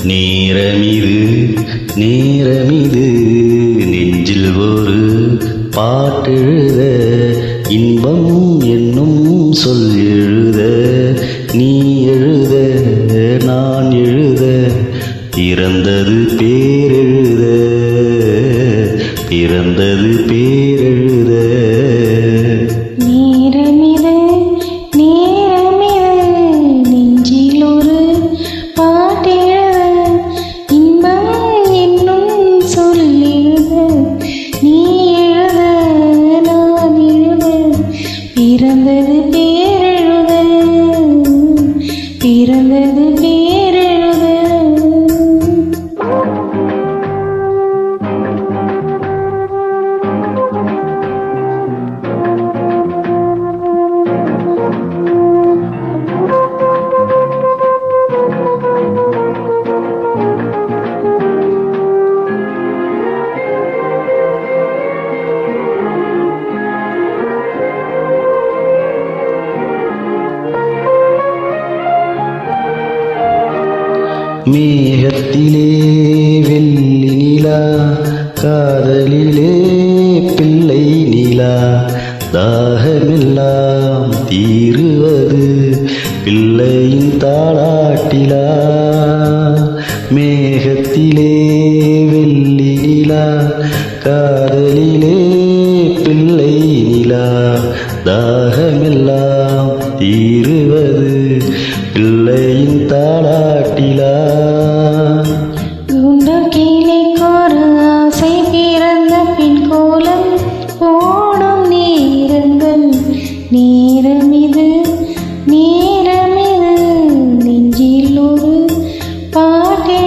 நேரமிது நேரமிது நெஞ்சில் ஒரு பாட்டெழுத இன்பம் என்னும் சொல் எழுத நீ எழுத நான் எழுத பிறந்தது பேரெழுத பிறந்தது பேரெழுத நேரமிது நேரமிது நெஞ்சில் ஒரு பாட்டெழுத இன்பம் என்னும் சொல் எழுத நீ எழுத நான் எழுத பிறந்தது பேரெழுத பிறந்தது பேரெழுத. மேகத்திலே வெள்ளி நிலா காதலிலே பிள்ளை நிலா தாகமெல்லாம் தீருவது பிள்ளையின் தாளாட்டிலா. மேகத்திலே வெள்ளி நிலா காதலிலே பிள்ளை நிலா தாகமெல்லாம் தீருவது பிள்ளையின் தாளாட்டிலா. குண்டகிளிக்கொரு ஆசை பிறந்த பின் கோலம் போடும் நேரங்கள் நேரமிது நேரமிது நெஞ்சில் ஒரு பாட்டெழுத.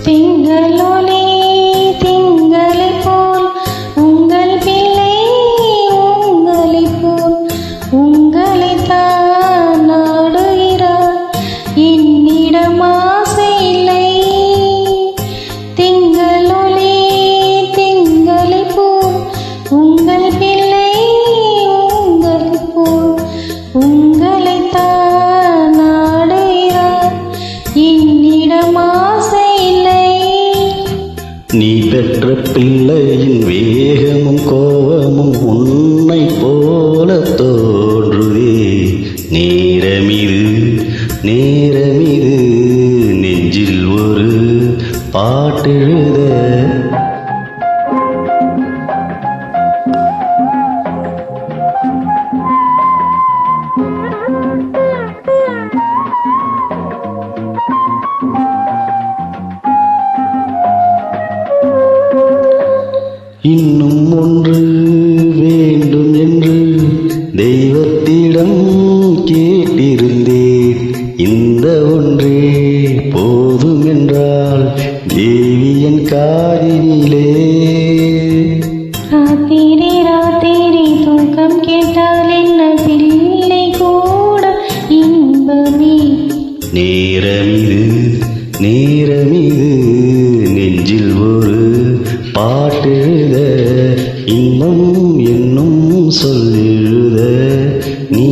திங்களொளி திங்களைப் போல் உங்கள் பிள்ளை உங்களைப் போல் உங்களைத்தான் நாடுகிறார் என்னிடம் ஆசை இல்லை. திங்களொளி திங்களைப் போல் உங்கள் பிள்ளை உங்களைப் போல் உங்களைத்தான் நாடுகிறார் என்னிடம் ஆசை இல்லை. நீ பெற்ற பிள்ளையின் வேகமும் கோபமும் உன்னை போல தோன்றுதே. நேரமிது நேரமிது நெஞ்சில் ஒரு பாட்டெழுத. இன்னும் ஒன்று வேண்டும் என்று தெய்வத்திடம் கேட்டிருந்தேன். இந்த ஒன்றே போதும் என்றால் தேவியன் காதினிலே. ராத்திரி ராத்திரி தூக்கம் கேட்டால் என்ன பிள்ளை கூட இன்பமே. நேரமிது நேரமிது நெஞ்சில் ஒரு பாட்டெழுத இன்பம் என்னும் சொல் எழுத நீ